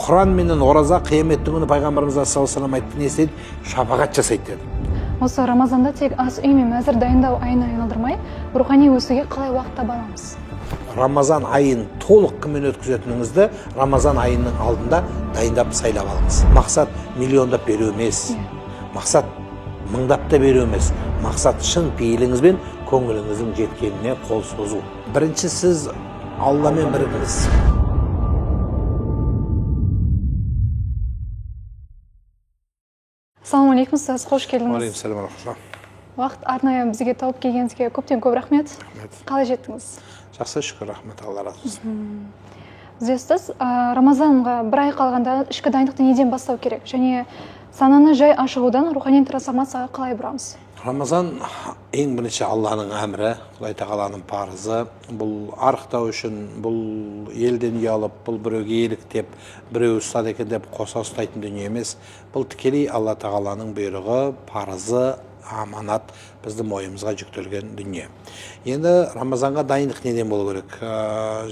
Құран менен ораза қияметтің күні пайғамбарымыз саллаллаху алейхи вассалам айтты, не істейді? Шапағат жасайды деді. Осы Рамазанда тек ас үй мен мәзір дайындау айына айналдырмай, рухани өсуге қалай уақыт таба аламыз? Рамазан айын толық кіммен өткізетініңізді Рамазан айының алдында дайындап сайлап алыңыз. Мақсат миллиондап беру емес, мақсат мыңдап та беру емес, мақсат шын пейіліңізбен көңіліңіздің жеткеніне қол созу. Бірінші сіз Алламен бірігіңіз. Ассалаумағалейкум, сіз қош келдіңіз. Уағалейкумассалам. Уақыт арнайы бізге тауып келгеніңізге көптен көп рахмет. Қалай жеттіңіз? Жақсы, шүкір, рахмет, Алла разы болсын. Біздесіз, Рамазанға бір ай қалғанда ішкі дайындықты неден бастау керек? Және сананы жай ашығудан рухани трансформацияға қалай бұрамыз? Рамазан ең бірінші Алланың әмірі, Құдай тағаланың парызы. Бұл арықтау үшін, бұл елден ұялып, бұл біреуге еліктеп, біреу ұстады екен деп қоса ұстайтын дүние емес. Бұл тікелей Алла тағаланың бұйрығы, парызы, аманат біздің мойнымызға жүктелген дүние. Енді Рамазанға дайындық неден болу керек?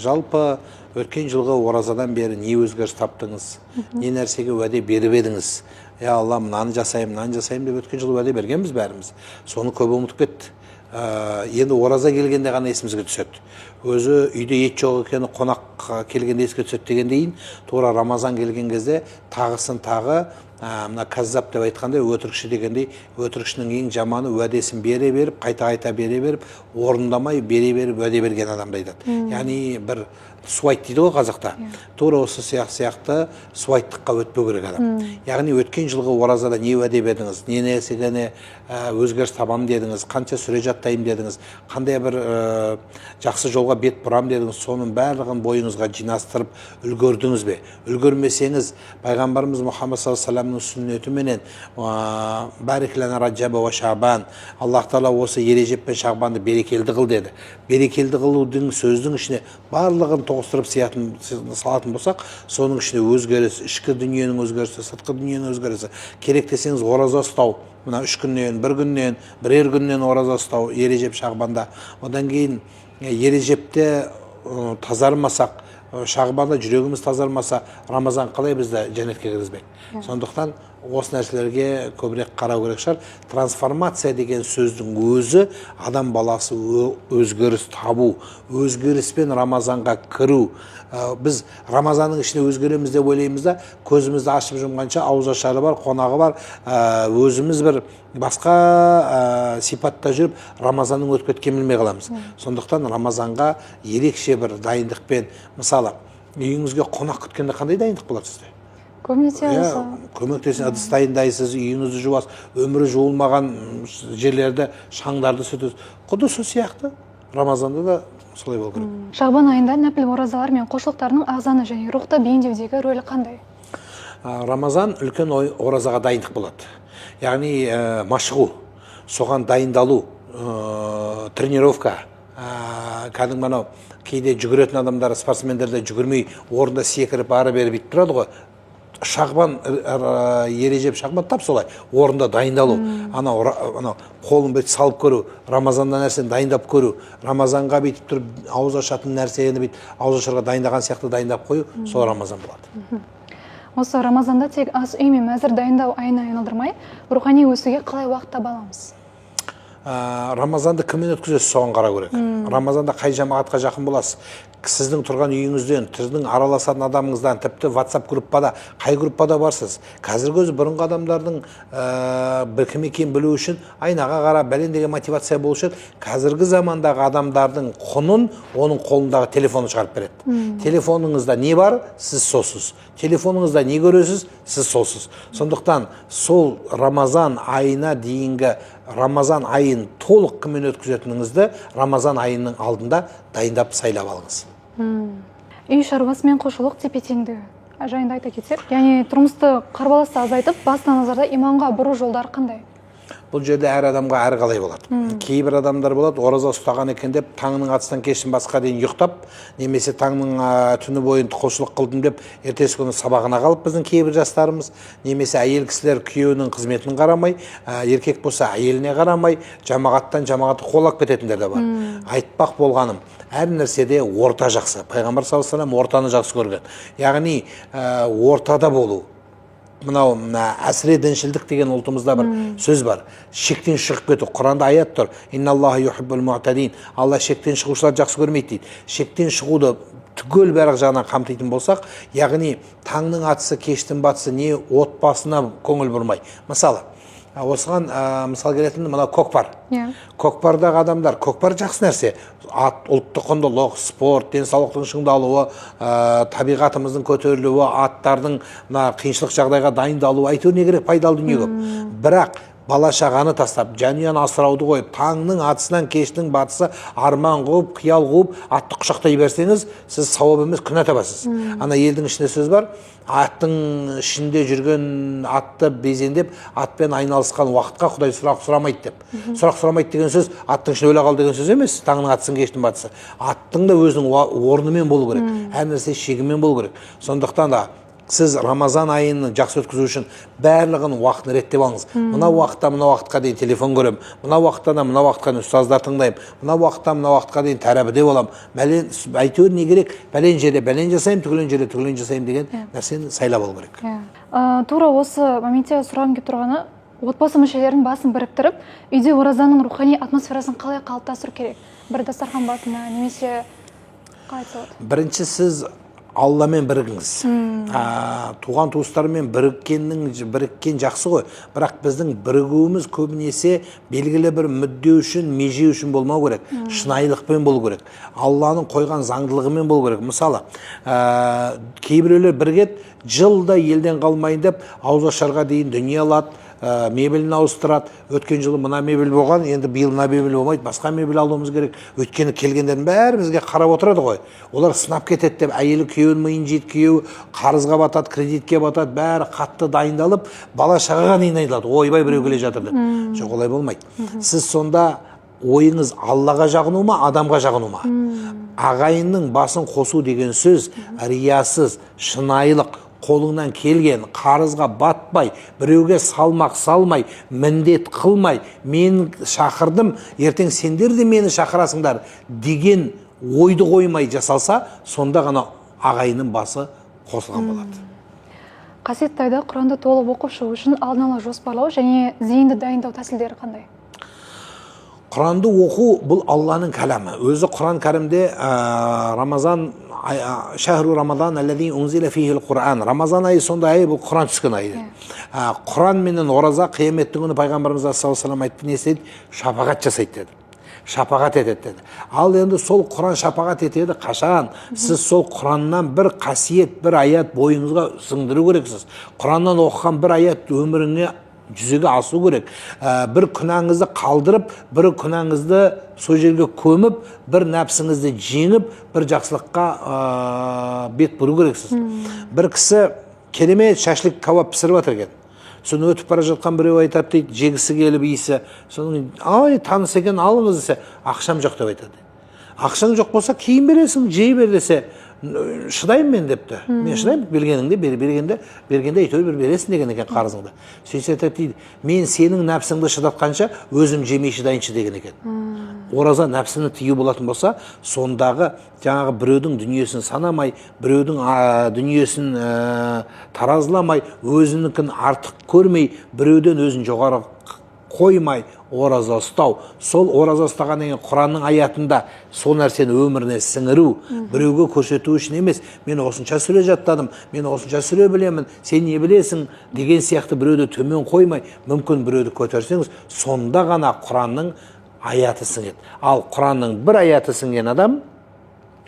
Жалпы өткен жылғы оразадан бері не өзгеріс таптыңыз? Не нәрсеге уәде беріп едіңіз? Я Алла, мынаны жасаймын деп өткен жылы уәде бергенбіз бәріміз. Соны көп ұмытып кетті. Енді ораза келгенде ғана есімізге түседі. Өзі үйде ет жоқ екені қонақ келгенде еске түседі дегендейін, тура Рамазан келген кезде тағысын тағы, мына каззап деп айтқандай, өтірікші дегендей, өтірікшінің ең жаманы уәдесін бере беріп, қайта бере беріп, орындамай бере беріп уәде берген адамды айтады. Яғни бір суайт дейді ғой қазақта. Тура осы сияқты суайттыққа өтпеу керек адам. Яғни өткен жылғы оразада не уәде бердіңіз, не нәрсеге өзгеріс табам дедіңіз, қанша сүре жаттайым дедіңіз, қандай бір жақсы жолға бет бұрам дедіңіз, соның барлығын бойыңызға жинастырып үлгердіңіз бе? Үлгермесеңіз, пайғамбарымыз Мұхаммад саллаллаху алейхи вассаламның сүннетіменен барик лана раджаба ва шабан, Аллах тағала осы ережеп пен шағбанды берекелді қыл деді. Берекелді қылудың сөздің ішіне барлығын тоғыстырып салатын болсақ, соның ішіне өзгеріс, ішкі дүниенің өзгерісі, сыртқы дүниенің өзгерісі. Керек десеңіз ораза ұстау, мына 3 күннен, 1 күннен, бірер күннен ораза ұстау, ережеп шағбанда. Одан кейін ережепте тазармасақ, шағбанда жүрегіміз тазармаса, Рамазан қалай бізді жәннетке кіргізбек? Сондықтан осы нәрселерге көбірек қарау керек шығар. Трансформация деген сөздің өзі адам баласы өзгеріс табу, өзгеріспен Рамазанға кіру. Біз Рамазанның ішіне өзгереміз деп ойлаймыз да, көзімізді ашып жұмғанша ауыз ашары бар, қонағы бар, өзіміз бір басқа сипатта жүріп, Рамазанның өтіп кеткенін білмей қаламыз. Сондықтан Рамазанға ерекше бір дайындықпен, мысалы, үйіңізге қонақ күткенде қандай дайындық болады сізде? Көмектесін, ыдыс дайындайсыз, үйіңізді жуасыз, өмірі жуылмаған жерлерді, шаңдарды сүртесіз. Құдды сол сияқты Рамазанда да солай болу керек. Шағбан айында нәпіл оразалар мен құлшылықтарының ағзаны және рухты бейімдеудегі рөлі қандай? Рамазан үлкен оразаға дайындық болады. Яғни машығу, соған дайындалу, тренировка. Кәдімгі мынау кейде жүгіретін адамдар, спортсмендерде жүгірмей, орында секіріп ары бері бүйтіп тұрады ғой. Шағбан, ережеп шағбан тап солай, орында дайындалу. Анау қолын бүйтіп салып көру, Рамазанда нәрсені дайындап көру, Рамазанға бүйтіп тұрып, ауыз ашатын нәрсені бүйтіп, ауыз ашарға дайындаған сияқты дайындап қою, сол Рамазан болады. Осы Рамазанда тек ас үй мен мәзір дайындау айына айналдырмай, рухани өсуге қалай уақыт таба аламыз? Рамазанды кіммен өткізесіз, соған қарау керек. Рамазанда қай жамағатқа жақын боласыз? Сіздің тұрған үйіңізден, сіздің араласатын адамыңыздан, тіпті WhatsApp группада, қай группада барсыз? Қазіргі өзі бұрынғы адамдардың бір кім екенін білу үшін айнаға қарап, бәлен деген мотивация болушы еді. Қазіргі замандағы адамдардың құнын оның қолындағы телефоны шығарып береді. Телефоныңызда не бар, сіз солсыз. Телефоныңызда не көресіз, сіз солсыз. Сондықтан сол Рамазан айына дейінгі Рамазан айын толық кіммен өткізетініңізді Рамазан айының алдында дайындап сайлап алыңыз. Үй шаруасы мен құлшылық тепе-теңдігі жайында айта кетсек, яғни тұрмысты қарбаласты азайтып, басты назарда иманға бұру жолдары қандай? бұл жерде әр адамға әр қалай болады. Кейбір адамдар болады, ораза ұстаған екен деп, таңның атыстан кештен басқа дейін ұйықтап, немесе таңның түні бойын құлшылық қылдым деп, ертесі күні сабағына қалып біздің кейбір жастарымыз, немесе әйел кісілер күйеуінің қызметін қарамай, еркек болса әйеліне қарамай, жамағаттан жамағатты қолап кететіндер де бар. Айтпақ болғаным, әр нәрседе орта жақсы. Пайғамбар саллаллаху алейхи ва саллям ортаны жақсы көрген. Яғни ортада болу. Мынау әсіре діншілдік деген ұлтымызда бір сөз бар. Шектен шығып кету. Құранда аят тұр. Инналлаха юхиббул муътадин. Алла шектен шығушыларды жақсы көрмейді дейді. Шектен шығуды түгел барлық жағынан қамтитын болсақ, яғни таңның атысы, кештің батысы не отбасына көңіл бұрмай. Мысалы, осыған мысал келетін мына көкпар. Көкпардағы адамдар, көкпар жақсы нәрсе. Ұлттық құндылық, спорт, денсаулықтың шыңдалуы, табиғатымыздың көтерілуі, аттардың қиыншылық жағдайға дайындалуы, әйтеуір не керек, пайдалы дүние көп. Бірақ бала шағаны тастап, жанұяны асырауды қойып, таңның атысынан кештің батысы арман қуып, қиял қуып, атты құшақтай берсеңіз, сіз сауап емес, күнә табасыз. Ана елдің ішінде сөз бар, аттың ішінде жүрген атты безендеп, атпен айналысқан уақытқа Құдай сұрақ сұрамайды деп. Сұрақ сұрамайды деген сөз, аттың ішінде өле қал деген сөз емес, таңның атысын кештің батысы. Аттың да өзінің орнымен болу керек, әр нәрсе шегімен болу керек. Сондықтан да сіз Рамазан айын жақсы өткізу үшін барлығын уақытын реттеп алыңыз. Мына уақытта мына уақытқа дейін телефон көрем, мына уақытта мына уақытқа дейін ұстаздар тыңдаймын, мына уақытта мына уақытқа дейін тәрбиеде болам. Әйтеуір не керек? Бәлен жерде бәлен жасаймын, түгелен жерде түгелен жасаймын деген нәрсені сайлап алу керек. Тура осы моментте сұрағым келіп тұрғаны, отбасы мүшелерінің басын біріктіріп, үйде оразаның рухани атмосферасын қалай қалыптастыру керек? Бір дастархан басына немесе қалай айтса болады? Бірінші сіз Алламен бірігіңіз. Туған туыстармен біріккен жақсы ғой. Бірақ біздің бірігуіміз көбінесе белгілі бір мүдде үшін, меже үшін болмау керек. Шынайылықпен болу керек. Алланың қойған заңдылығымен болу керек. Мысалы, кейбіреулер бірігеді, жылда елден қалмайын деп, ауызашарға дейін дүние алады, мебелін ауыстырады. Өткен жылы мына мебел болған, енді биыл мына мебел болмайды, басқа мебел алуымыз керек. Өткені келгендердің бәрі бізге қарап отырады ғой. Олар сынап кетеді деп, әйелі күйеуін миын жейді, күйеуі қарызға батады, кредитке батады, бәрі қатты дайындалып, бала шағаға дейін айтылады. Ойбай біреу келе жатыр деп. Жоқ, олай болмайды. Сіз сонда ойыңыз Аллаға жағыну ма, адамға жағыну ма? Ағайынның басын қосу деген сөз риясыз, шынайылық, қолыңнан келген, қарызға батпай, біреуге салмақ салмай, міндет қылмай, мен шақырдым, ертең сендер де мені шақырасыңдар деген ойды қоймай жасалса, сонда ғана ағайынның басы қосылған болады. Қасиетті айда Құранды толық оқып шығу үшін алдын ала жоспарлау және зейінді дайындау тәсілдері қандай? Құранды оқу бұл Алланың кәләмі. Өзі Құран кәрімде Рамазан шахру Рамадан аллази унзила фихил Құран. Рамазан айы сондай ай, бұл Құран түскен ай. Құран менен ораза қияметтің күні пайғамбарымыз саллаллаху алейхи ва саллям айтты, не істейді? Шапағат жасайды деді. Шапағат етеді деді. Ал енді сол Құран шапағат етеді қашан? Сіз сол Құраннан бір қасиет, бір аят бойыңызға сіңдіру керексіз. Құраннан оқыған бір аят өміріңе жүзеге асу керек. Бір күнәңізді қалдырып, бір күнәңізді сол жерге көміп, бір нәпсіңізді жеңіп, бір жақсылыққа бет бұру керексіз. Бір кісі керемет шашлик кабап пісіріп жатыр екен. Соны өтіп бара жатқан біреу айтады дейді, жегісі келіп иісі. Соны ай таныс екен, алыңыз десе, ақшам жоқ деп айтады. Ақшаң жоқ болса кейін бересің, жей бер десе, шыдаймын мен депті. Мен шыдаймын, бергеніңде, бергенде әйтеуір бір бересің деген екен қарызыңды. Сөйтсе дейді, мен сенің нәпсіңді шыдатқанша өзім жемей шыдайыншы деген екен. Ораза нәпсіні тыю болатын болса, сондағы жаңағы біреудің дүниесін санамай, біреудің дүниесін таразыламай, өзінікін артық көрмей, біреуден өзін жоғары қоймай, ораза ұстау. Сол ораза ұстаған деген Құранның аятында сол нәрсені өміріне сіңіру, біреуге көрсету үшін емес, мен осынша сүре жаттадым, мен осынша сүре білемін, сен не білесің деген сияқты біреуді төмен қоймай, мүмкін біреуді көтерсеңіз, сонда ғана Құранның аяты сіңеді. Ал Құранның бір аяты сіңген адам,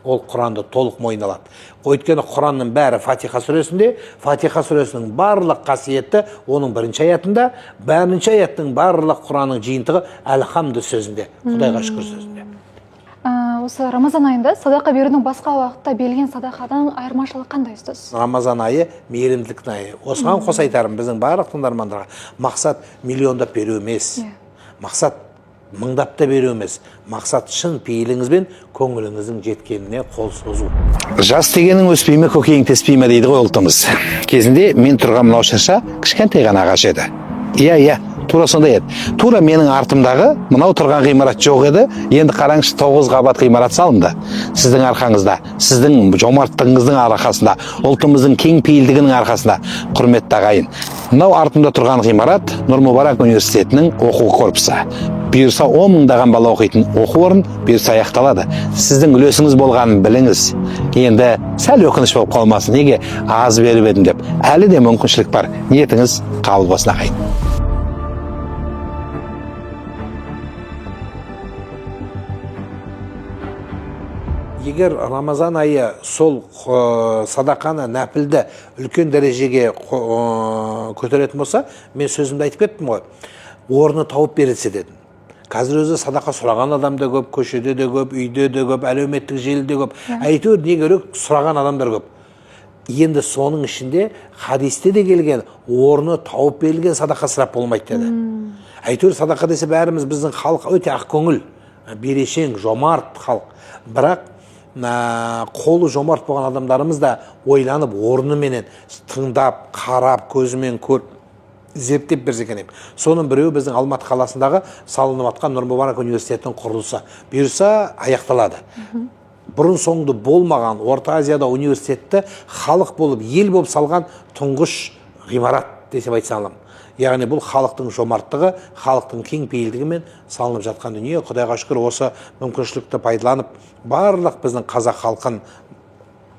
ол Құранды толық мойнына алады. Өйткені Құранның бәрі Фатиха сүресінде, Фатиха сүресінің барлық қасиеті оның бірінші аятында, бірінші аяттың барлық Құранның жиынтығы әлхамды сөзінде, Құдайға шүкір сөзінде. осы Рамазан айында садақа берудің басқа уақытта берілген садақадан айырмашылығы қандай ұстаз? Рамазан айы мейірімділіктің айы. Осыған қоса айтарым біздің барлық тыңдармандарға, мақсат миллиондап беру емес. Мақсат мыңдап та беру емес. Мақсат шын пейіліңізбен көңіліңіздің жеткеніне қол созу. Жас дегенің өспей ме, көкейің теспей ме дейді ғой ұлтымыз. Кезінде мен тұрған мынау шырша кішкентай ғана ағаш еді. Иә, тура сондай еді. Тура менің артымдағы мынау тұрған ғимарат жоқ еді. Енді қараңызшы 9 қабат ғимарат салынды. Сіздің арқаңызда, сіздің жомарттығыңыздың арқасында, ұлтымыздың кең пейілдігінің арқасында. Құрметті ағайын, мынау артымда тұрған ғимарат Нұр Мүбарак университетінің оқу корпусы. Бұйырса 10 мыңдаған бала оқитын оқу орын бұйырса аяқталады. Сіздің үлесіңіз болғанын біліңіз. Енді сәл өкініш болып қалмасын, неге аз беріп едім деп. Әлі де мүмкіншілік бар. Ниетіңіз қабыл болсын ағайын. Егер Рамазан айы сол садақаны, нәпілді үлкен дәрежеге көтеретін болса, мен сөзімді айтып кеттім ғой, орны тауып берілсе дедім. Қазір өзі садақа сұраған адам да көп, көшеде де көп, үйде де көп, әлеуметтік желіде көп. Әйтеуір не керек, сұраған адамдар көп. Енді соның ішінде хадисте де келген, орны тауып берілген садақа сұрап болмайды деді. Әйтеуір садақа десе бәріміз біздің халық өте ақкөңіл, берешең, жомарт халық. Бірақ қолы жомарт болған адамдарымыз да ойланып, орныменен тыңдап, қарап, көзімен көріп, зерттеп берсе екен. Соның біреуі біздің Алматы қаласындағы салынып жатқан Нұр Мүбарак университетінің құрылысы. Бұйырса аяқталады. Бұрын соңды болмаған Орта Азияда университетті халық болып, ел болып салған тұңғыш ғимарат десем айтса аламын. Яғни бұл халықтың жомарттығы, халықтың кең пейілдігімен салынып жатқан дүние. Құдайға шүкір осы мүмкіншілікті пайдаланып, барлық біздің қазақ халқын,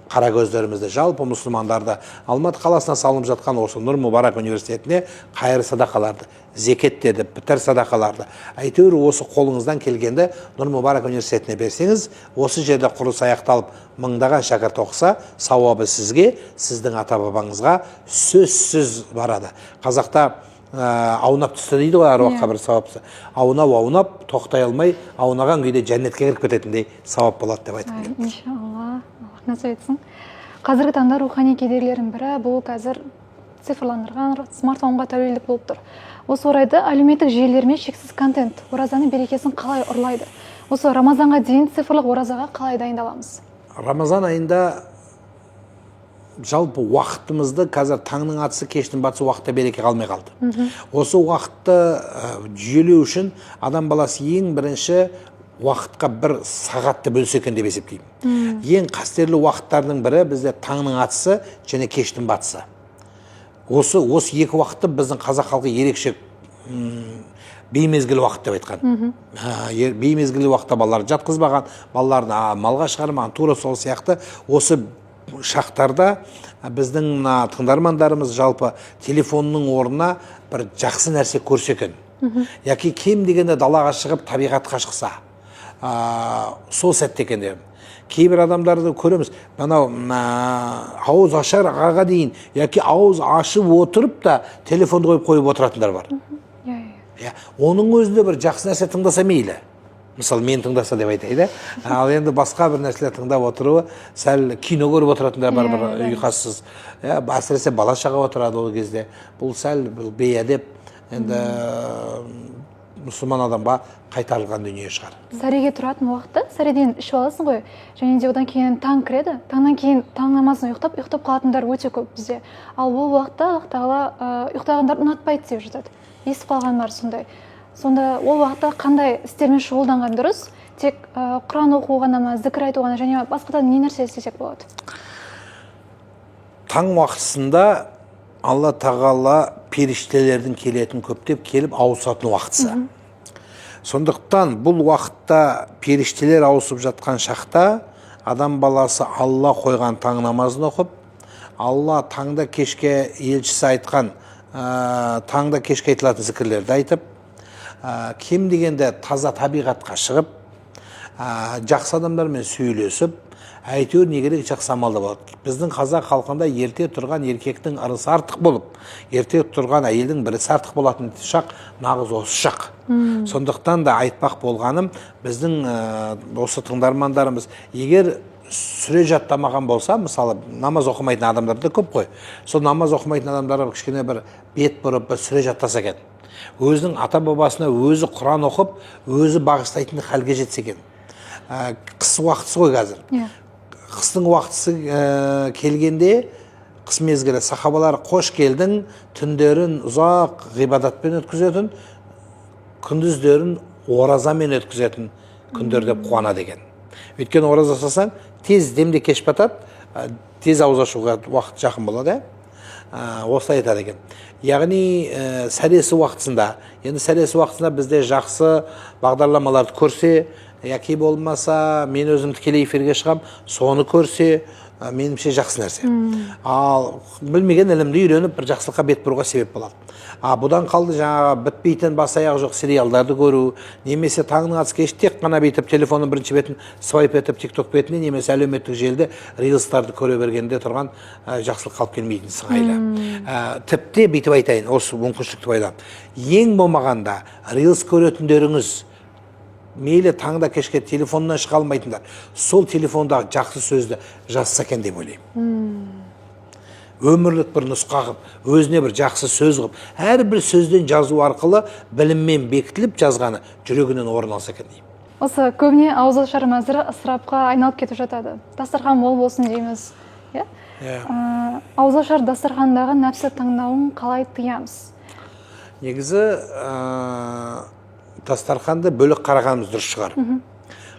қара көздерімізді, жалпы мұсылмандарды Алматы қаласына салынып жатқан осы Нұр Мүбарак университетіне қайыр садақаларды, зекеттерді, пітір садақаларды, әйтеуір осы қолыңыздан келгенді Нұр Мүбарак университетіне берсеңіз, осы жерде құрылыс аяқталып, мыңдаған шәкірт оқыса, сауабы сізге, сіздің ата-бабаңызға сөзсіз барады. Қазақта аунап түсті дейді ғой, аруаққа бір сауапсы. Аунап, тоқтай алмай, аунаған күйде жәннетке кіріп кететіндей сауап болады деп айтып келемін. Иншалла, Аллах нәсіп етсін. Қазіргі таңда рухани кедергілердің бірі бұл қазір цифрландырған смартфонға тәуелділік болып тұр. Осы орайда әлеуметтік желілермен шексіз контент оразаның берекесін қалай ұрлайды? Осы Рамазанға дейін цифрлық оразаға қалай дайындаламыз? Рамазан айында жалпы уақытымызды қазір таңның атысы кештің батысы уақытта береке қалмай қалды. Осы уақытты жүйелеу үшін адам баласы ең бірінші уақытқа бір сағатты бөлсе екен деп есептеймін. Ең қастерлі уақыттардың бірі бізде таңның атысы және кештің батысы. Осы екі уақытты біздің қазақ халқы ерекше беймезгіл уақыт деп айтқан. Беймезгіл уақытта балалар жатқызбаған, балаларын малға шығармаған, тура сол сияқты осы шақтарда біздің тыңдармандарымыз жалпы телефонның орнына бір жақсы нәрсе көрсе екен. Яки кем дегенде далаға шығып табиғатқа шықса, сол сәтте екен деп. Кейбір адамдарды көреміз, ауыз ашар аға дейін, яки ауыз ашып отырып та телефонды қойып отыратындар бар. Оның өзінде бір жақсы нәрсе тыңдаса мейлі. Мысалы, мен тыңдаса деп айтайды. Ал енді басқа бір нәрселер тыңдап отыруы, сәл кино көріп отыратындар бар, бір ұйқассыз. Әсіресе бала шаға отырады ол кезде. Бұл сәл бейәдеп, енді мұсылман адамға қайтарылған дүние шығар. Сәреге тұратын уақытта сәреден ішіп аласың ғой, және де одан кейін таң кіреді. Таңнан кейін таң намазын ұйықтап қалатындар өте көп бізде. Ал бұл уақытта Аллах Тағала ұйықтағандар ұнатпайды деп жатады. Естіп қалған бар сондай. Сонда ол уақытта қандай істермен шұғылданған дұрыс? Тек Құран оқу ғана ма, зікір айту ғана, және басқадан не нәрсе істесек болады? Таң уақытысында Алла Тағала періштелердің келетін көптеп келіп ауысатын уақытысы. Сондықтан бұл уақытта періштелер ауысып жатқан шақта адам баласы Алла қойған таң намазын оқып, Алла таңда кешке елшісі айтқан таңда кешке айтылатын зікірлерді айтып, кем дегенде таза табиғатқа шығып, жақсы адамдармен сөйлесіп, әйтеуір не керек жақсы амалда болады. Біздің қазақ халқында ерте тұрған еркектің ырысы артық болып, ерте тұрған әйелдің бірісі артық болатын шақ нағыз осы шақ. Сондықтан да айтпақ болғаным, біздің осы тыңдармандарымыз егер сүре жаттамаған болса, мысалы намаз оқымайтын адамдар да көп қой, сол намаз оқымайтын адамдарға кішкене бір бет бұрып бір сүре жаттаса екен, өзінің ата бабасына өзі Құран оқып өзі бағыштайтын халге жетсе екен. Қыс уақытысы ғой қазір. Қыстың уақытысы келгенде, қыс мезгілі, сахабалар қош келдің, түндерін ұзақ ғибадатпен өткізетін, күндіздерін оразамен өткізетін күндер деп қуанады екен. Өйткені ораза жасасаң, тез демде кеш батады, тез ауыз ашуға уақыт жақын болады. Осылай айтады екен. Яғни сәресі уақытысында, енді сәресі уақытысында бізде жақсы бағдарламаларды көрсе, яки болмаса мен өзім тікелей эфирге шығам, соны көрсе, меніңше жақсы нәрсе. Ал білмеген ілімді үйреніп бір жақсылыққа бет бұруға себеп болады. Бұдан қалды жаңағы бітпейтін бас аяғы жоқ сериалдарды көру, немесе таңның атысы кеш тек қана бүйтіп телефонның бірінші бетін свайп етіп тикток бетіне, немесе әлеуметтік желіде рилстарды көре бергенде тұрған жақсылық қалып келмейтін сыңайлы. Тіпті бүйтіп айтайын, осы мүмкіншілікті пайдаланып, ең болмағанда рилс көретіндеріңіз мейлі таңда кешке телефоннан шыға алмайтындар, сол телефондағы жақсы сөзді жазса екен деп ойлаймын. Өмірлік бір нұсқа қылып, өзіне бір жақсы сөз қылып, әрбір сөзден жазу арқылы біліммен бекітіліп жазғаны жүрегінен орын алса екен деймін. Осы көбіне ауызашар мәзірі ысырапқа айналып кетіп жатады. Дастархан мол болсын дейміз. Ауызашар дастархандағы нәпсі таңдауын қалай тыямыз? Негізі дастарханды бөлік қарағанымыз дұрыс шығар.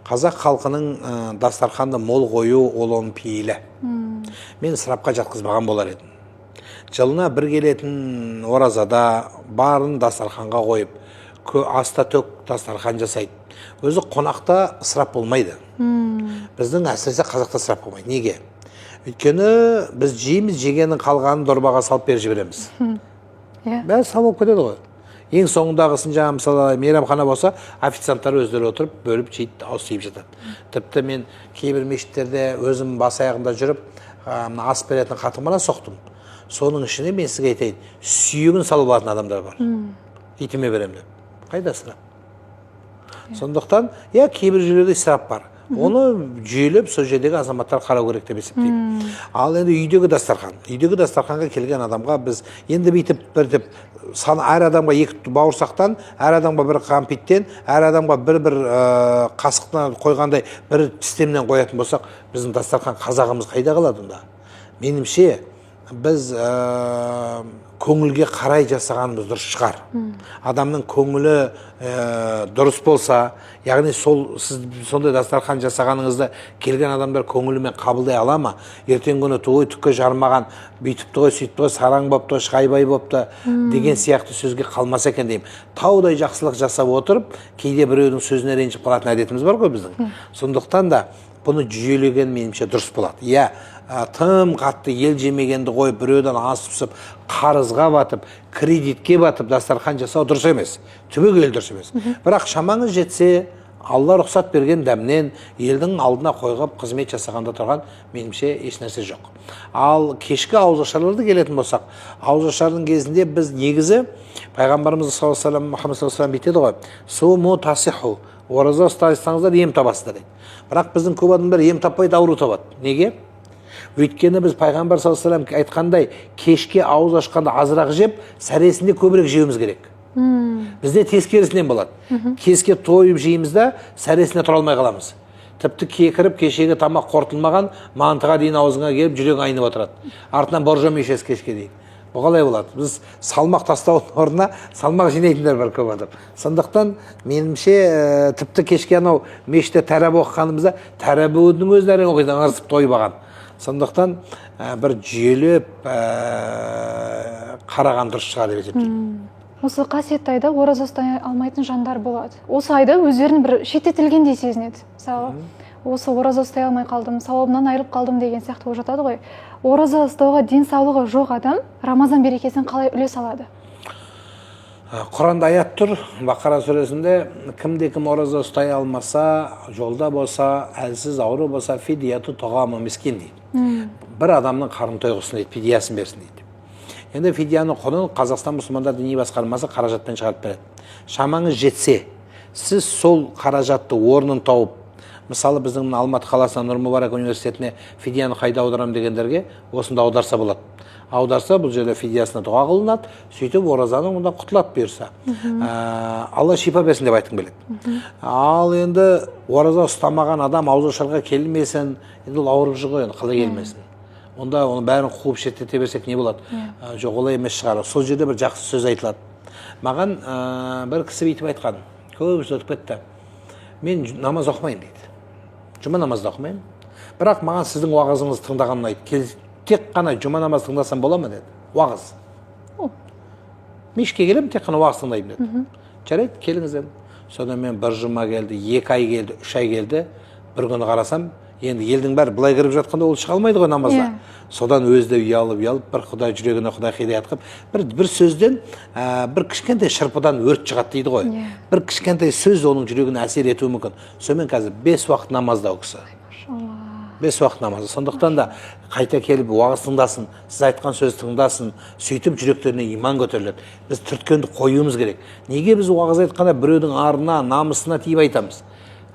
Қазақ халқының дастарханды мол қою ол оның пейілі. Мен ысырапқа жатқызбаған болар едім. Жылына бір келетін оразада барын дастарханға қойып, аста төк дастархан жасайды. Өзі қонақта ысырап болмайды. Біздің әсіресе қазақта ысырап болмайды. Неге? Өйткені біз жейміз, жегеннің қалғанын дорбаға салып беріп жібереміз. Бәрі сал болып кетеді ғой. Ең соңындағысын жаңа мысалы мейрамхана болса, официанттар өздері отырып, бөліп жейді, ауыстырып жатады. Тіпті мен кейбір мешіттерде өзім бас аяғында жүріп, ас беретін қатынға соқтым. Соның ішіне мен сізге айтайын, сүйегін салып алатын адамдар бар. Итіме беремін деп. Қайда ысырап? Сондықтан, кейбір жерлерде ысырап бар. Оны жүйелеп, сол жердегі азаматтар қарау керек деп есептеймін. Ал енді үйдегі дастархан. Үйдегі дастарханға келген адамға біз енді бүйтіп бірдеп әр адамға екі бауырсақтан, әр адамға бір қампиттен, әр адамға бір қасықтан қойғандай бір системнен қоятын болсақ, біздің дастархан қазағымыз қайда қалады онда? Меніңше біз көңілге қарай жасағанымыз дұрыс шығар. Адамның көңілі дұрыс болса, яғни сіз сондай дастархан жасағаныңызды келген адамдар көңілімен қабылдай ала ма? Ертең күні той түкке жармаған, бүйтіпті ғой, сөйтті ғой, сараң бопты, шайбай бопты деген сияқты сөзге қалмаса екен деймін. Таудай жақсылық жасап отырып, кейде біреудің сөзіне ренжіп қалатын әдетіміз бар ғой біздің. Сондықтан да бұны жүйелеген меніңше дұрыс болады. Тым қатты ел жемегенді қойып, біреуден асып-сып, қарызға батып, кредитке батып, дастархан жасау дұрыс емес. Түбегейлі дұрыс емес. Бірақ шамаңыз жетсе, Алла рұқсат берген дәмнен елдің алдына қойғып қызмет жасағанда тұрған меніңше еш нәрсе жоқ. Ал кешкі ауызашарларды келетін болсақ, ауызашардың кезінде біз негізі пайғамбарымыз саллаллаху алейхи ва саллям Мұхаммад саллаллаху алейхи ва саллям бүйтеді ғой, суму тасиху, ораза ұстасаңыздар ем табасыздар дейді. Бірақ біздің көп адамдар ем таппайды, ауру табады. Неге? Өйткені біз пайғамбар саллаллаху алейхи ва саллям айтқандай, кешке ауыз ашқанда азырақ жеп, сәресінде көбірек жеуіміз керек. Бізде тескерісінен болады. Кешке тойып жейміз да, сәресіне тұра алмай қаламыз. Тіпті кекіріп, кешегі тамақ қорытылмаған, мантыға дейін аузыңа келіп, жүрек айнып отырады. Артынан боржом ішесіз кешке дейін. Бұл қалай болады? Біз салмақ тастаудың орнына салмақ жинайтындар бар көп адам. Сондықтан меніңше тіпті кешке анау мешітте тәрәбі оқығанымызда тәрәбідің өздері оқидан ырсып тойып алған. Сондықтан бір жүйелеп қараған дұрыс шығар деп есептеймін. Осы қасиетті айда ораза ұстай алмайтын жандар болады. Осы айда өздерін бір шеттетілгендей сезінеді. Мысалы, осы ораза ұстай алмай қалдым, сауабынан айырылып қалдым деген сияқты болып жатады ғой. Ораза ұстауға денсаулығы жоқ адам Рамазан берекесін қалай үлес алады? Құранда аят тұр, Бақара сүресінде, кімде-кім ораза ұстай алмаса, жолда болса, әлсіз ауру болса, фидияту тоғамы мискин дейді. Бір адамның қарын тойғысын дейді, фидиясын берсін дейді. Енді фидияның құнын Қазақстан мұсылмандар діни басқармасы қаражатпен шығарып береді. Шамаңыз жетсе, сіз сол қаражатты орнын тауып, мысалы біздің Алматы қаласынан Нұр Мүбарак университетіне фидияны қайда аударам дегендерге осында аударса болады. Аударса бұл жерде фидиясына дұға қылынады, сөйтіп оразаның онда құтылады бұйырса. Алла шипа берсін деп айтқым келеді. Ал енді ораза ұстамаған адам ауызашарға келмесін, енді ол ауырып жүр ғой, енді қалай келмесін. Онда оны бәрін қуып шеттете берсек не болады? Жоқ, олай емес шығар. Сол жерде бір жақсы сөз айтылады. Маған бір кісі бүйтіп айтқан, көп өтіп кетті. Мен намаз оқымаймын дейді. Жұма намазды оқымаймын. Бірақ маған сіздің уағызыңызды тыңдаған ұнайды. Тек қана жұма намаз тыңдасам бола ма деді. Уағыз. Мешітке келемін, тек қана уағыз тыңдаймын деді. Жарайды, келіңіз дедім. Содан мен бір жұма келді, 2 ай келді, 3 ай келді. Бір күні қарасам, енді елдің бәрі былай кіріп жатқанда ол шыға алмайды ғой намазда. Содан өзі де ұялып, бір Құдай жүрегіне Құдай хидаят қылып, бір сөзден, бір кішкентай шырпыдан өрт шығады дейді ғой. Бір кішкентай сөз оның жүрегіне әсер етуі мүмкін. Сонымен қазір 5 уақыт намазда ол кісі. 5 уақыт намазы. Сондықтан да қайта келіп уағыз тыңдасын, сіз айтқан сөз тыңдасын, сөйтіп жүректеріне иман көтеріледі. Біз түрткенді қоюымыз керек. Неге біз уағыз айтқанда біреудің арына, намысына тиіп айтамыз?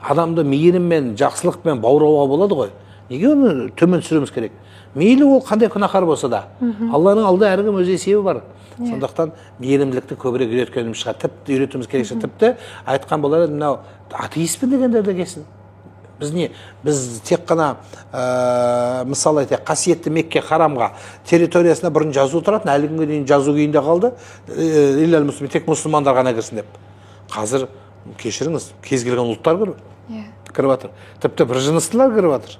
Адамды мейіріммен, жақсылықпен баурауға болады ғой. Неге оны төмен түсіруіміз керек? Мейлі ол қандай күнәһар болса да, Алланың алдында әркім өз есебі бар. Сондықтан мейірімділікті көбірек үйреткеніміз шығар. Тіпті үйретуіміз керек шығар. Тіпті айтқан болар еді, мынау атеистпін дегендер де келсін. Біз тек қана мысалы айтайық, қасиетті Мекке харамға территориясына бұрын жазу тұратын, әлі күнге дейін жазу күйінде қалды. Тек мұсылмандар ғана кірсін деп. Қазір кешіріңіз, кез келген ұлттар кіріп жатыр. Тіпті бір жыныстылар кіріп жатыр.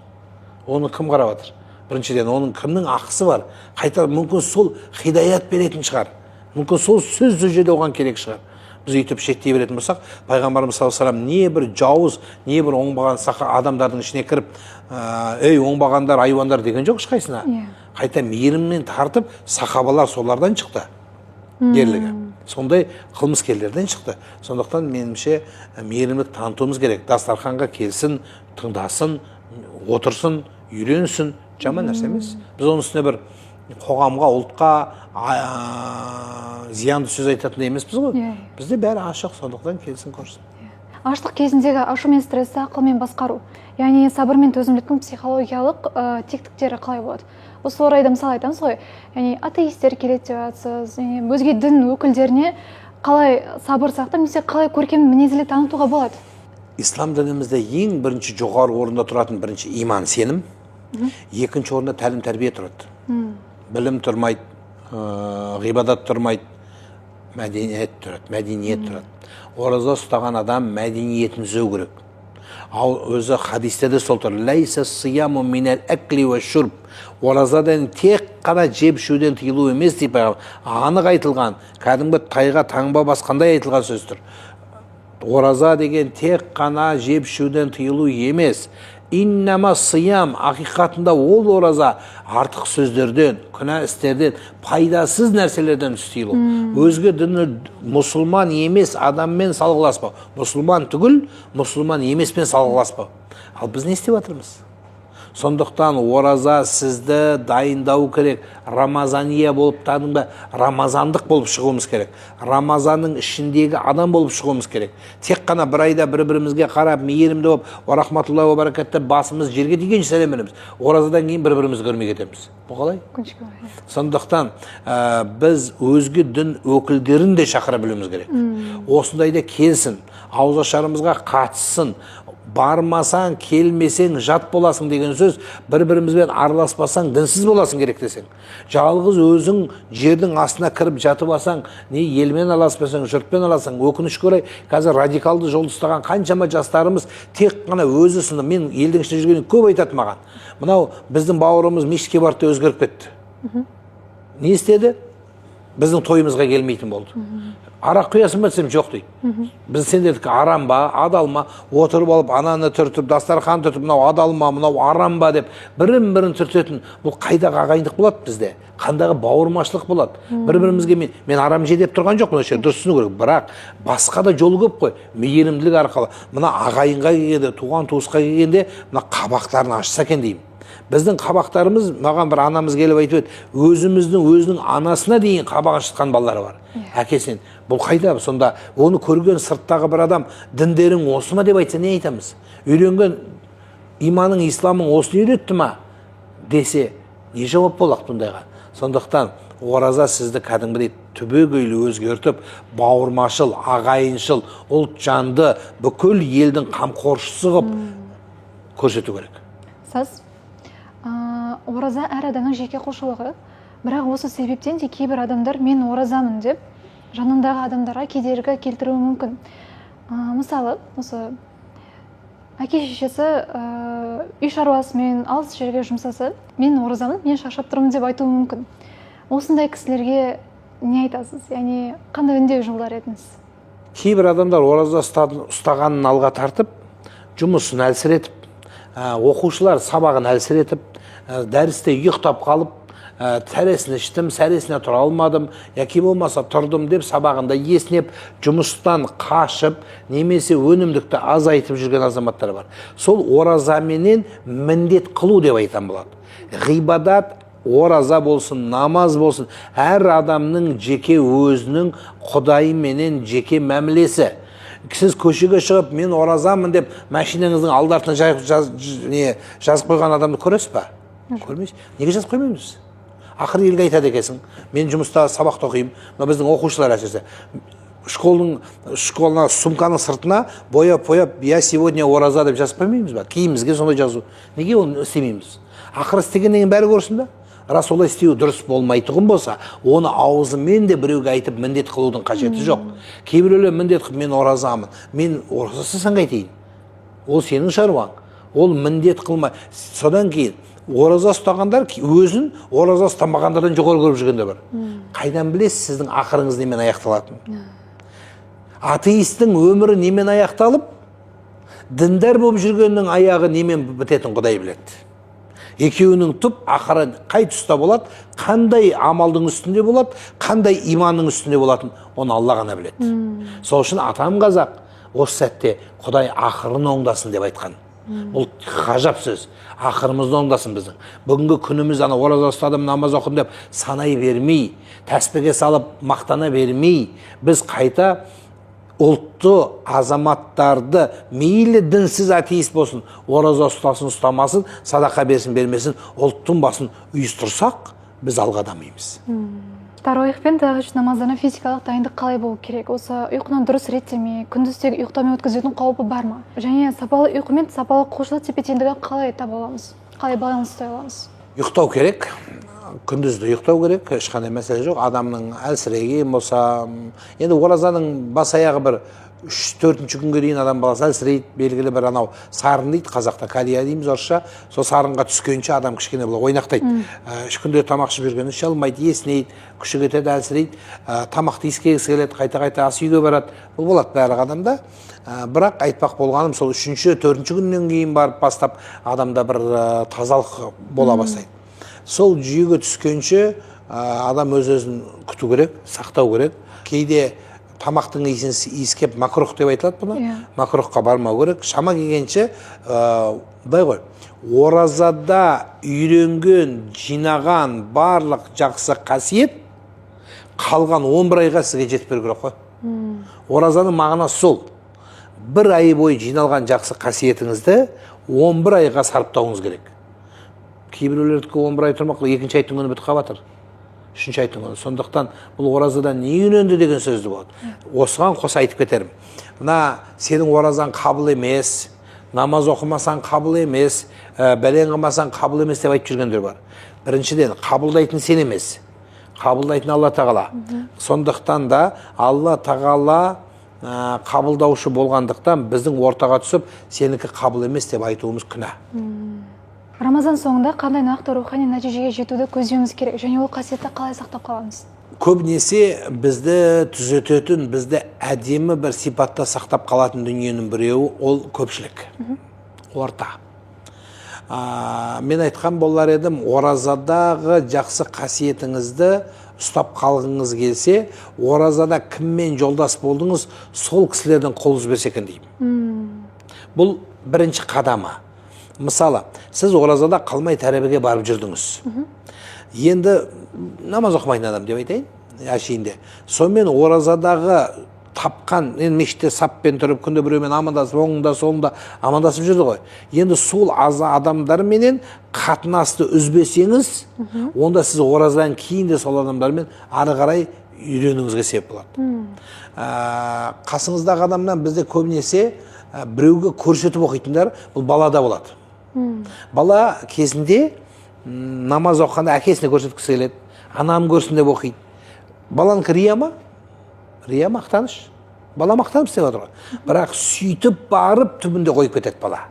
Оны кім қарап жатыр? Біріншіден, оның кімнің ақысы бар? Қайта мүмкін сол хидаят беретін шығар. Мүмкін сол сөз жерде оған керек шығар. Біз үйтіп шеттей беретін болсақ, пайғамбарымыз саллаллаху алейхи ва саллям не бір жауыз, не бір оңбаған адамдардың ішіне кіріп, ей оңбағандар, айуандар деген жоқ ешқайсына. Қайта мейіріммен тартып, сахабалар солардан шықты. Ерлігі. Сондай қылмыскерлерден шықты. Сондықтан меніңше мейірімдік танытуымыз керек. Дастарханға келсін, тыңдасын, отырсын, үйренсін, жаман нәрсе емес. Біз оның үстіне бір қоғамға, ұлтқа зиянды сөз айтатын емеспіз ғой. Бізде бәрі ашық, сондықтан келсін, көрсін. Аштық кезіндегі ашу мен стрессті ақылмен басқару, яғни сабыр мен төзімділіктің психологиялық тектіктері қалай болады? Осы орайда мысалы айтамыз ғой, яғни атеисттер келеді деп жатсыз, өзге дін өкілдеріне қалай сабыр сақтап, немесе қалай көркем мінезділік танытуға болады? Ислам дінімізде ең бірінші жоғары орында тұратын бірінші иман, сенім, екінші орында тәлім тәрбие тұрады. Білім тұрмайды, ғибадат тұрмайды, мәдениет тұрады. Ораза ұстаған адам мәдениетін түзеу керек. Ал өзі хадисте де сол тұр. Лайса сияму минал акли ва шурб. Оразадан тек қана жеп ішуден тыйылу емес деп анық айтылған, кәдімгі тайға таңба басқандай айтылған сөз тұр. Ораза деген тек қана жеп ішуден тыйылу емес. Иннама сиям, ақиқатында ол ораза артық сөздерден, күнә істерден, пайдасыз нәрселерден тыйылу. Өзге діні мұсылман емес адаммен салғыласпау. Мұсылман түгіл, мұсылман емеспен салғыласпау. Ал біз не істеп жатырмыз? Сондықтан ораза сізді дайындау керек. Рамазания болып тадыңда, рамазандық болып шығуымыз керек. Рамазанның ішіндегі адам болып шығуымыз керек. Тек қана бір айда бір-бірімізге қарап, мейірімді болып, ва рахматуллахи ва баракатта басымыз жерге тигенше сәлем береміз. Оразадан кейін бір-бірімізді көрмей кетеміз. Бұл қалай? Сондықтан біз өзге дін өкілдерін де шақыра білуіміз керек. Осындайда келсін, ауызашарымызға қатыссын. Бармасаң, келмесең, жат боласың деген сөз, бір-бірімізбен араласпасаң, дінсіз боласың керек десең. Жалғыз өзің жердің астына кіріп жатып алсаң, не елмен аласпасаң, жұртпен аласың. Өкінішке орай, қазір радикалды жол ұстаған қаншама жастарымыз тек қана өзі сынды. Мен елдің ішінде жүргенде көп айтады маған. Мынау біздің бауырымыз мешітке барды өзгеріп кетті. Не істеді? біздің тойымызға келмейтін болды. Арақ құясың ба десем жоқ дейді. Біз сендердікі арам ба, адал ма, отырып алып ананы түртіп, дастархан түртіп, мынау адал ма, мынау арам ба деп бірін түртетін. Бұл қайдағы ағайындық болады бізде? Қандағы бауырмашылық болады? Бір-бірімізге мен арам же деп тұрған жоқпын, дұрыс түсіну керек. Бірақ басқа да жол көп қой. Мейірімділік арқылы. Мына ағайынға келгенде, туған туысқа келгенде, мына қабақтарын ашса екен деймін. Біздің қабақтарымыз, маған бір анамыз келіп айтып еді, өзінің анасына дейін қабақ ашытқан балалары бар. Әкесінен. Бұл қайда? Сонда оны көрген сырттағы бір адам, діндерің осы ма деп айтса, не айтамыз? Үйренген иманың, исламың осыны үйретті ма десе, не жауап болады бұндайға? Сондықтан ораза сізді кәдімгідей түбегейлі өзгертіп, бауырмашыл, ағайыншыл, ұлт жанды, бүкіл елдің қамқоршысы қылып көрсету керек. Ораза әр адамның жеке құлшылығы, бірақ осы себептен де кейбір адамдар мен оразамын деп жанындағы адамдарға кедергі келтіруі мүмкін. Мысалы, осы әке шешесі үй шаруасымен алыс жерге жұмсаса, мен оразамын, мен шаршап тұрмын деп айтуы мүмкін. Осындай кісілерге не айтасыз? Яғни қандай үндеу жолдар едіңіз? Кейбір адамдар ораза ұстағанын алға тартып, жұмысын әлсіретіп, оқушылар сабағын әлсіретіп, дәрісте ұйықтап қалып, сәресін іштім, сәресіне тұра алмадым, яки болмаса тұрдым деп сабағында есінеп, жұмыстан қашып, немесе өнімдікті азайтып жүрген азаматтар бар. Сол оразаменен міндет қылу деп айтам болады. Ғибадат, ораза болсын, намаз болсын, әр адамның жеке өзінің Құдайменен жеке мәмілесі. Сіз көшеге шығып, мен оразамын деп машинаңыздың алдартына жазып қойған адамды көресіз ба? Көрмейсіз. Неге жазып қоймаймыз? Ақыры елге айтады екенсің, мен жұмыста сабақты оқимын, но біздің оқушылар әсіресе школына сумканың сыртына бояп, я сегодня ораза деп жазып қоймаймыз ба? Киімімізге сондай жазу. Неге оны істемейміз? Ақыры істегеннен бәрі көрсін да? Рас олай істеу дұрыс болмайтұғын болса, оны аузымен де біреуге айтып міндет қылудың қажеті жоқ. Кейбіреулер міндет қылып, мен оразамын. Мен оразасызсың айтайын. Ол сенің шаруаң. Ол міндет қылмай. Содан кейін ораза ұстағандар өзін ораза ұстамағандардан жоғары көріп жүргендер бар. Қайдан білесіз сіздің ақырыңыз немен аяқталатынын? Атеистің өмірі немен аяқталып, діндар болып жүргеннің аяғы немен бітетін Құдай біледі. Екеуінің түп ақыры қай тұста болады, қандай амалдың үстінде болады, қандай иманның үстінде болатын, оны Алла ғана біледі. Сол үшін атам қазақ осы сәтте Құдай ақырын оңдасын деп айтқан. Бұл ғажап сөз. Ақырымызды оңдасын біздің. Бүгінгі күніміз ана ораза ұстадым, намаз оқыдым деп санай бермей, тәспіге салып мақтана бермей, біз қайта ұлтты азаматтарды, мейлі дінсіз атеист болсын, ораза ұстасын, ұстамасын, садақа берсін, бермесін, ұлттың басын үйістірсақ, біз алға дамимыз. Тарауих пен тағажуд намаздарына физикалық дайындық қалай болу керек? Осы ұйқыны дұрыс реттемей, күндізтегі ұйықтамай өткізудің қаупі бар ма? Және сапалы ұйқы мен сапалы құлшылық тепе-теңдігін қалай таба аламыз? Қалай байланыс ұстай аламыз? Ұйықтау керек. Күндізді ұйықтау керек, ешқандай мәселе жоқ. Адамның әлсіреген болса, енді оразаның бас аяғы бір 3-4 күнге дейін адам баласы әлсірейді, белгілі бір анау сарын дейді, қазақта кәлия дейміз орысша. Сол сарынға түскенше адам кішкене былай ойнақтайды. 3 күнде тамақ ішіп жүрген іше алмайды, есінейді, күші кетеді, әлсірейді, тамақты иіскегісі келеді, қайта ас үйге барады. Бұл болады барлық адамда. Бірақ айтпақ болғаным, сол 3-4 күннен кейін барып бастап адамда бір тазалық бола бастайды. Сол жүйеге түскенше адам өз-өзін күту керек, сақтау керек. Кейде тамақтың иісін иіскеп макрух деп айтылады бұны. Макрухқа бармау керек. Шама келгенше, былай ғой, оразада үйренген, жинаған барлық жақсы қасиет қалған 11 айға сізге жетіп беру керек қой. Оразаның мағынасы сол. Бір ай бойы жиналған жақсы қасиетіңізді 11 айға сарыптауыңыз керек. Кейбіреулердікі 11 ай тұрмақ, екінші айттың күні бітіп қалып жатыр. Үшінші айттың күні. Сондықтан бұл оразадан не үйренді деген сөзді болады. Осыған қоса айтып кетерім. Мына сенің оразаң қабыл емес, намаз оқымасаң қабыл емес, бәлен қылмасаң қабыл емес деп айтып жүргендер бар. Біріншіден, қабылдайтын сен емес, қабылдайтын Алла Тағала. Сондықтан да Алла Тағала қабылдаушы болғандықтан біздің ортаға түсіп, сенікі қабыл емес деп айтуымыз күнә. Рамазан соңында қандай нақты рухани нәтижеге жетуді көздеуіміз керек және ол қасиетті қалай сақтап қаламыз? Көбінесе бізді түзететін, бізді әдемі бір сипатта сақтап қалатын дүниенің біреуі ол көпшілік, орта. Мен айтқан болар едім, оразадағы жақсы қасиетіңізді ұстап қалғыңыз келсе, оразада кіммен жолдас болдыңыз, сол кісілерден қол үзбесе екен деймін. Бұл бірінші қадамы. Мысалы, сіз оразада қалмай тәрбиеге барып жүрдіңіз. Енді намаз оқымайтын адам деп айтайын, әшейінде. Сонымен оразадағы тапқан, енді мешітте саппен тұрып, күнде біреумен амандасып, оңында солында амандасып жүрді ғой. Енді сол адамдарменен қатынасты үзбесеңіз, онда сіз оразадан кейін де сол адамдармен ары қарай үйренуіңізге себеп болады. Қасыңыздағы адамнан бізде көбінесе біреуге көрсетіп оқитындар, бұл балада болады. Бала кезінде намаз оқығанда әкесіне көрсеткісі келеді, анам көрсін деп оқиды. Баланікі рия ма? Рия мақтаныш. Бала мақтанып істеп отыр ғой. Бірақ сөйтіп барып түбінде қойып кетеді бала.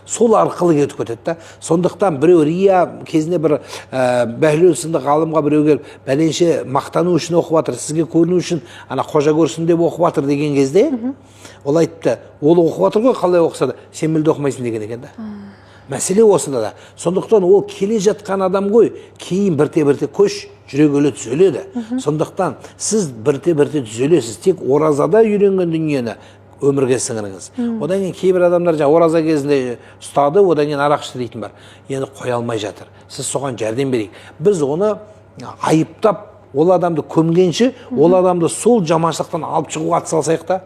Сол арқылы кетіп кетеді да. Сондықтан біреу рия кезінде бір Бәhlul сынды ғалымға біреу келіп, бәленше мақтану үшін оқып жатыр, сізге көріну үшін ана қожа көрсін деп оқып жатыр деген кезде, ол айтты, ол оқып жатыр ғой, қалай оқыса да, сен мүлде оқымайсың деген екен да. Мәселе осында да. Сондықтан ол келе жатқан адам ғой, кейін бірте-бірте көш жүрегілі түзеледі. Сондықтан сіз бірте-бірте түзелесіз. Тек оразада үйренген дүниені өмірге сіңіріңіз. Одан кейін кейбір адамдар ораза кезінде ұстады, одан кейін арақ ішті дейтін бар. Енді қоя алмай жатыр. Сіз соған жәрдем берейік. Біз оны айыптап, ол адамды көмгенше, ол адамды сол жаманшылықтан алып шығуға атсалсайық та.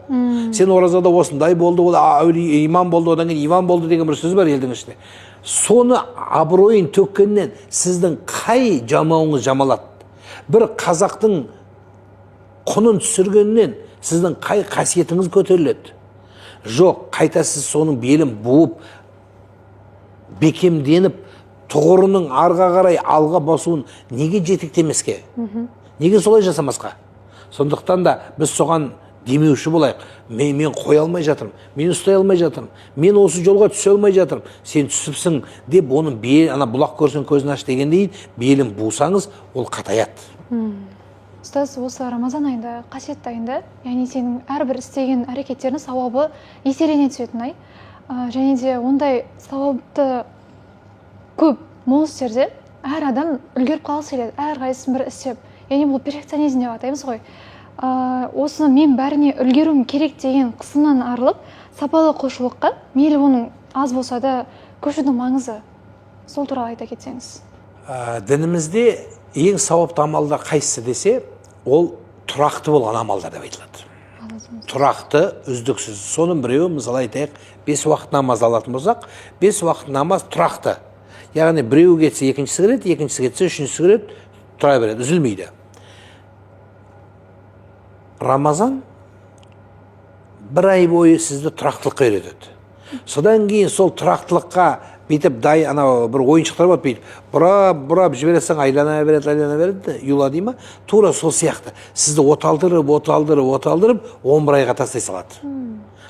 Сен оразада осындай болды, ол имам болды, одан кейін имам болды деген бір сөз бар елдің ішінде. Соны абыройын төккеннен сіздің қай жамауыңыз жамалады? Бір қазақтың құнын түсіргеннен сіздің қай қасиетіңіз көтеріледі? Жоқ, қайта сіз соның белін буып, бекемденіп, тұғырының арға қарай алға басуын неге жетектемеске? Неге солай жасамасқа? Сондықтан да біз соған демеуші болайық. Мен қоя алмай жатырмын, мен ұстай алмай жатырмын, мен осы жолға түсе алмай жатырмын, сен түсіпсің деп оның бұлақ көрсін көзін аш дегендей белін бусаңыз, ол қатаяды. Ұстаз, осы Рамазан айында, қасиетті айында, яғни сенің әрбір істеген әрекеттерінің сауабы еселене түсетін ай. Және де ондай сауапты көп мол істерде әр адам үлгеріп қалғысы келеді, әрқайсысын бір істеп. Яғни бұл перфекционизм деп атаймыз ғой. Осыны мен бәріне үлгеруім керек деген қысымнан арылып, сапалы құлшылыққа, мейлі оның аз болса да көшудің маңызы. Сол туралы айта кетсеңіз. Дінімізде ең сауапты амалдар қайсысы десе, ол тұрақты болған амалдар деп айтылады. Тұрақты, үздіксіз. Соның біреуі, мысалы айтайық, 5 уақыт намаз алатын болсақ, 5 уақыт намаз тұрақты. Яғни біреу кетсе, екіншісі кіреді, екіншісі кетсе, үшіншісі кіреді, тұра береді, үзілмейді. Рамазан бір ай бойы сізді тұрақтылыққа үйретеді. Содан кейін сол тұрақтылыққа бүйтіп бір ойыншықтар болады, бүйтіп бұрап жібересің, айлана береді, юла дей ма? Тура сол сияқты. Сізді оталдырып, 11 айға тастай салады.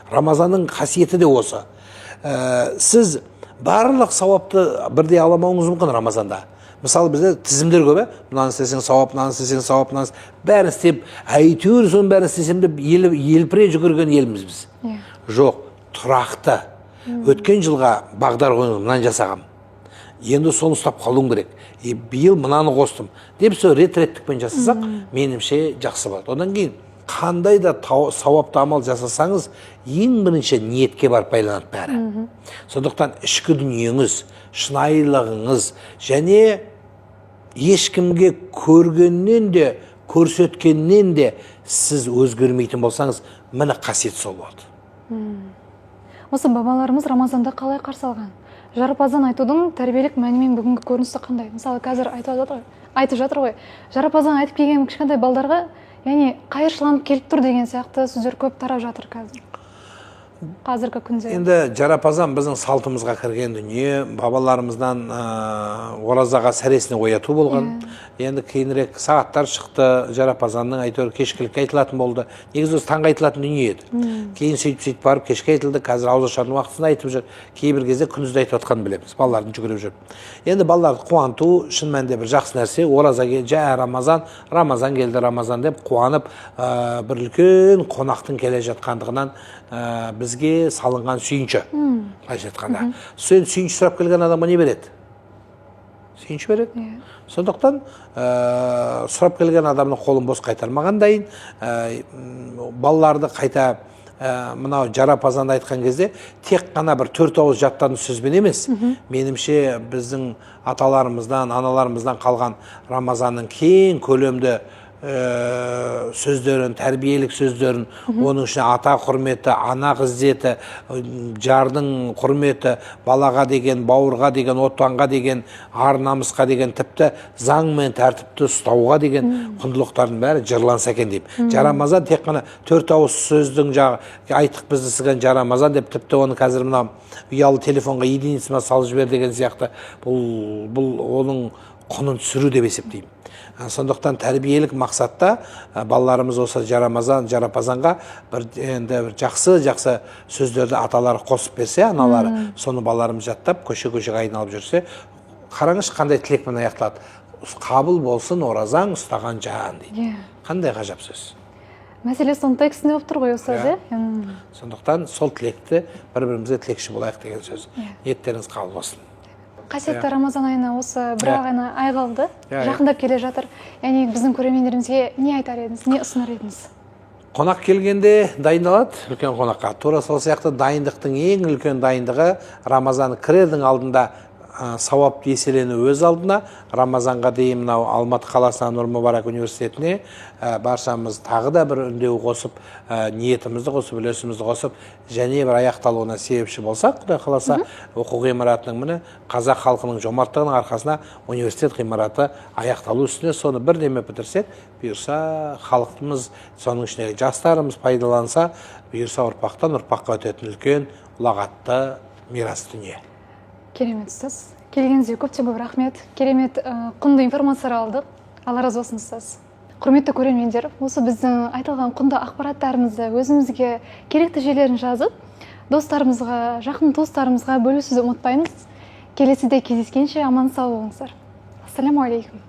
Рамазанның қасиеті де осы. Сіз барлық сауапты бірдей аламауыңыз мүмкін Рамазанда. Мысалы бізде тізімдер көп, мынаны істесең сауап, мынаны істесең сауап, мынаны бәрін істеп, әйтеуір соның бәрін істесем деп елпіре жүгірген елміз біз. Жоқ, тұрақты. Өткен жылға бағдар қойыңыз, мынаны жасағам. Енді соны ұстап қалуым керек. Биыл мынаны қостым. Деп сол рет-реттікпен жасасақ, менімше жақсы болады. Одан кейін қандай да сауапты амал жасасаңыз, ең бірінші ниетке барып байланады бәрі. Сондықтан ішкі дүниеңіз, шынайылығыңыз және ешкімге көргеннен де, көрсеткеннен де сіз өзгермейтін болсаңыз, міне қасиет сол болады. Осы бабаларымыз Рамазанды қалай қарсы алған? Жарапазан айтудың тәрбиелік мәнімен бүгінгі көрінісі қандай? Мысалы, қазір айтып жатыр ғой. Жарапазан айтып келген кішкентай балдарға, яғни қайыршыланып келіп тұр деген сияқты сөздер көп тарап жатыр қазір. қазіргі күнде? Енді жарапазан біздің салтымызға кірген дүние, бабаларымыздан оразаға сәресіне ояту болған. Енді кейінірек сағаттар шықты, жарапазанның әйтеуір кешкілікке айтылатын болды. Негізі осы таңға айтылатын дүние еді. Кейін сөйтіп барып кешке айтылды, қазір ауызашардың уақытысында айтып жүр. Кейбір кезде күндізде айтып отқанын білеміз, балалардың жүгіріп жүріп. Енді балаларды қуанту шын мәнінде бір жақсы нәрсе. Ораза келді, Рамазан келді, Рамазан деп қуанып, бір үлкен қонақтың келе жатқандығынан бізге салынған сүйінші. Былайша айтқанда. Сүйінші сұрап келген адамға не береді? Сүйінші береді. Сондықтан сұрап келген адамның қолын бос қайтармаған дайын, балаларды қайта мынау жарапазанды айтқан кезде тек қана бір 4 ауыз жаттан сөзбен емес, менімше біздің аталарымыздан, аналарымыздан қалған Рамазанның кең көлемді сөздерін, тәрбиелік сөздерін, оның ішіне ата құрметі, ана қызметі, жардың құрметі, балаға деген, бауырға деген, отанға деген, ар намысқа деген, тіпті заң мен тәртіпті ұстауға деген құндылықтардың бәрі жырланса екен deyіп. Жарамазан тек қана 4 ауыз сөздің айтық бізді сізген жарамазан деп, тіпті оны қазір мына ұялы телефонға единицаға салып жібер деген сияқты, бұл оның құнын түсіру деп есептеймін. Сондықтан тәрбиелік мақсатта балаларымыз осы жарапазанға бір жақсы сөздерді аталары қосып берсе, аналары соны балаларымыз жаттап көше-көшеге айналып жүрсе, қараңыз қандай тілекпен аяқталады. Қабыл болсын оразаң ұстаған жан дейді. Қандай ғажап сөз. Мәселе соның текстінде болып тұр ғой осы. Сондықтан сол тілекті бір-бірімізге тілекші болайық деген сөз. Ниеттеріңіз қабыл болсын. Қасиетті Рамазан айына осы бір-ақ ғана ай қалды, жақындап келе жатыр. Яғни біздің көрермендерімізге не айтар едіңіз, не ұсынар едіңіз? Қонақ келгенде дайындалады, үлкен қонаққа. Тура сол сияқты дайындықтың ең үлкен дайындығы Рамазан кірердің алдында сауап еселені өз алдына. Рамазанға дейін мынау Алматы қаласынан Нұр Мүбарак университетіне баршамыз тағы да бір үндеу қосып, ниетімізді қосып, үлесімізді қосып, және бір аяқталуына себепші болсақ, Құдай қаласа, оқу ғимаратының міне қазақ халқының жомарттығының арқасына университет ғимараты аяқталу үстіне соны бірдеме бітірсек, бұйырса халқымыз, соның ішінде жастарымыз пайдаланса, бұйырса ұрпақтан ұрпаққа өтетін үлкен ұлағатты мирас дүние. Керемет ұстаз. Келгеніңізге көптен көп рахмет. Керемет құнды информациялар алдық. Алла разы болсын ұстаз. Құрметті көрермендер, осы біздің айтылған құнды ақпараттарымызды өзімізге керекті жерлерін жазып, достарымызға, жақын туыстарымызға бөлісуді ұмытпаймыз. Келесіде кездескенше аман сау болыңыздар. Ассаламу алейкум.